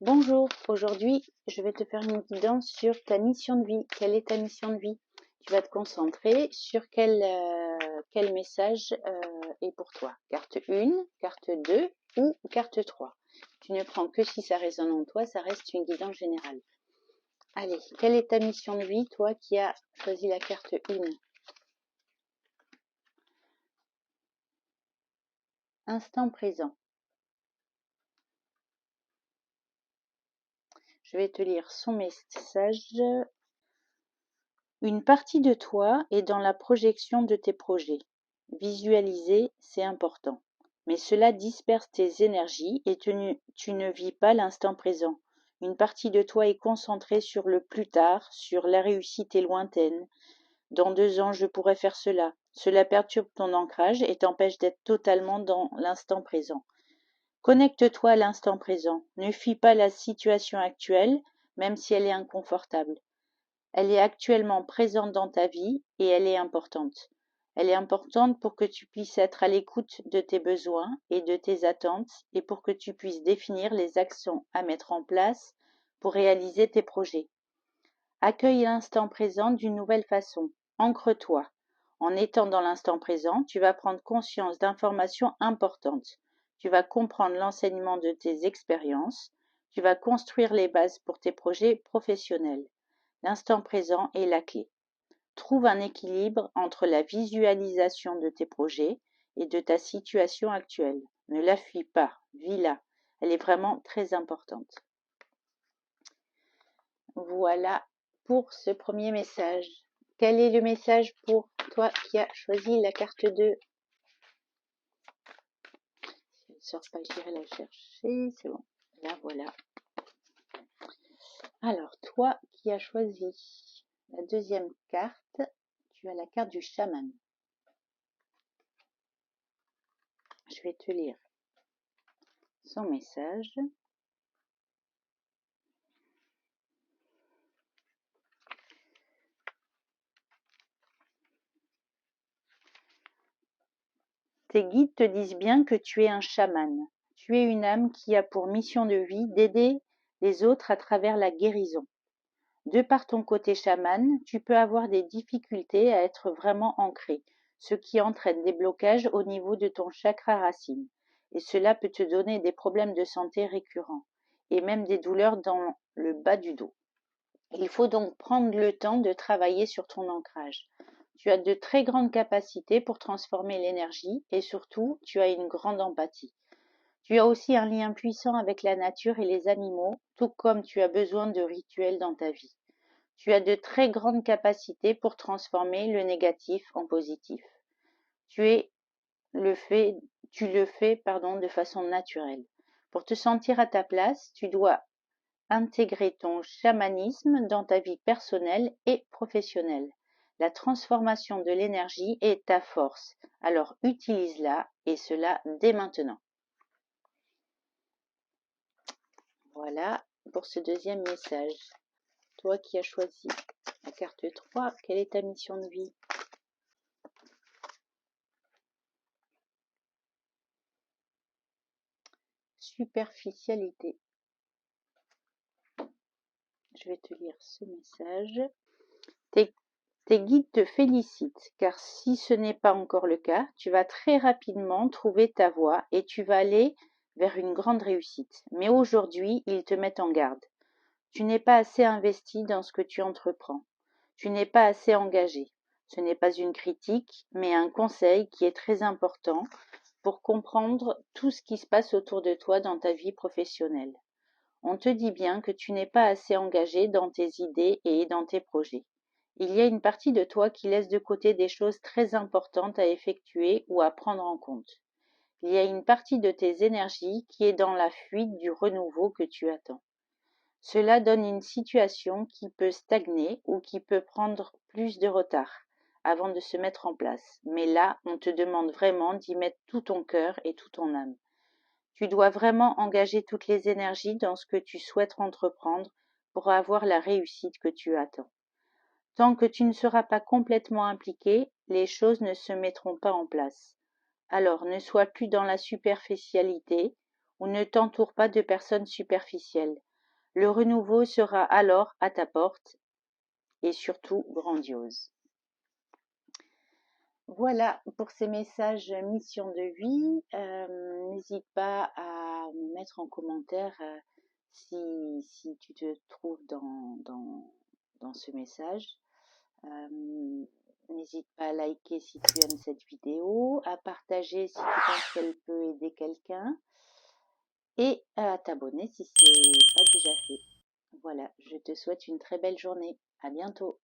Bonjour, aujourd'hui je vais te faire une guidance sur ta mission de vie. Quelle est ta mission de vie? Tu vas te concentrer sur quel message est pour toi. Carte 1, carte 2 ou carte 3. Tu ne prends que si ça résonne en toi, ça reste une guidance générale. Allez, quelle est ta mission de vie, toi qui as choisi la carte 1? Instant présent. Je vais te lire son message. Une partie de toi est dans la projection de tes projets. Visualiser, c'est important. Mais cela disperse tes énergies et tu ne vis pas l'instant présent. Une partie de toi est concentrée sur le plus tard, sur la réussite est lointaine. Dans 2 ans, je pourrais faire cela. Cela perturbe ton ancrage et t'empêche d'être totalement dans l'instant présent. Connecte-toi à l'instant présent. Ne fuis pas la situation actuelle, même si elle est inconfortable. Elle est actuellement présente dans ta vie et elle est importante. Elle est importante pour que tu puisses être à l'écoute de tes besoins et de tes attentes et pour que tu puisses définir les actions à mettre en place pour réaliser tes projets. Accueille l'instant présent d'une nouvelle façon. Ancre-toi. En étant dans l'instant présent, tu vas prendre conscience d'informations importantes. Tu vas comprendre l'enseignement de tes expériences. Tu vas construire les bases pour tes projets professionnels. L'instant présent est la clé. Trouve un équilibre entre la visualisation de tes projets et de ta situation actuelle. Ne la fuis pas, vis-la. Elle est vraiment très importante. Voilà pour ce premier message. Quel est le message pour toi qui as choisi la carte 2? Si elle ne sort pas, j'irai la chercher. C'est bon. Là, voilà. Alors, toi qui as choisi la deuxième carte, tu as la carte du chaman. Je vais te lire son message. Tes guides te disent bien que tu es un chaman. Tu es une âme qui a pour mission de vie d'aider les autres à travers la guérison. De par ton côté chaman, tu peux avoir des difficultés à être vraiment ancré, ce qui entraîne des blocages au niveau de ton chakra racine. Et cela peut te donner des problèmes de santé récurrents et même des douleurs dans le bas du dos. Il faut donc prendre le temps de travailler sur ton ancrage. Tu as de très grandes capacités pour transformer l'énergie et surtout, tu as une grande empathie. Tu as aussi un lien puissant avec la nature et les animaux, tout comme tu as besoin de rituels dans ta vie. Tu as de très grandes capacités pour transformer le négatif en positif. Tu le fais de façon naturelle. Pour te sentir à ta place, tu dois intégrer ton chamanisme dans ta vie personnelle et professionnelle. La transformation de l'énergie est ta force, alors utilise-la et cela dès maintenant. Voilà pour ce deuxième message. Toi qui as choisi la carte 3, quelle est ta mission de vie? Superficialité. Je vais te lire ce message. Tes guides te félicitent, car si ce n'est pas encore le cas, tu vas très rapidement trouver ta voie et tu vas aller vers une grande réussite. Mais aujourd'hui, ils te mettent en garde. Tu n'es pas assez investi dans ce que tu entreprends. Tu n'es pas assez engagé. Ce n'est pas une critique, mais un conseil qui est très important pour comprendre tout ce qui se passe autour de toi dans ta vie professionnelle. On te dit bien que tu n'es pas assez engagé dans tes idées et dans tes projets. Il y a une partie de toi qui laisse de côté des choses très importantes à effectuer ou à prendre en compte. Il y a une partie de tes énergies qui est dans la fuite du renouveau que tu attends. Cela donne une situation qui peut stagner ou qui peut prendre plus de retard avant de se mettre en place. Mais là, on te demande vraiment d'y mettre tout ton cœur et toute ton âme. Tu dois vraiment engager toutes les énergies dans ce que tu souhaites entreprendre pour avoir la réussite que tu attends. Tant que tu ne seras pas complètement impliqué, les choses ne se mettront pas en place. Alors ne sois plus dans la superficialité ou ne t'entoure pas de personnes superficielles. Le renouveau sera alors à ta porte et surtout grandiose. Voilà pour ces messages mission de vie. N'hésite pas à me mettre en commentaire si tu te trouves dans ce message. N'hésite pas à liker si tu aimes cette vidéo, à partager si tu penses qu'elle peut aider quelqu'un et à t'abonner si ce n'est pas déjà fait. Voilà, je te souhaite une très belle journée. À bientôt.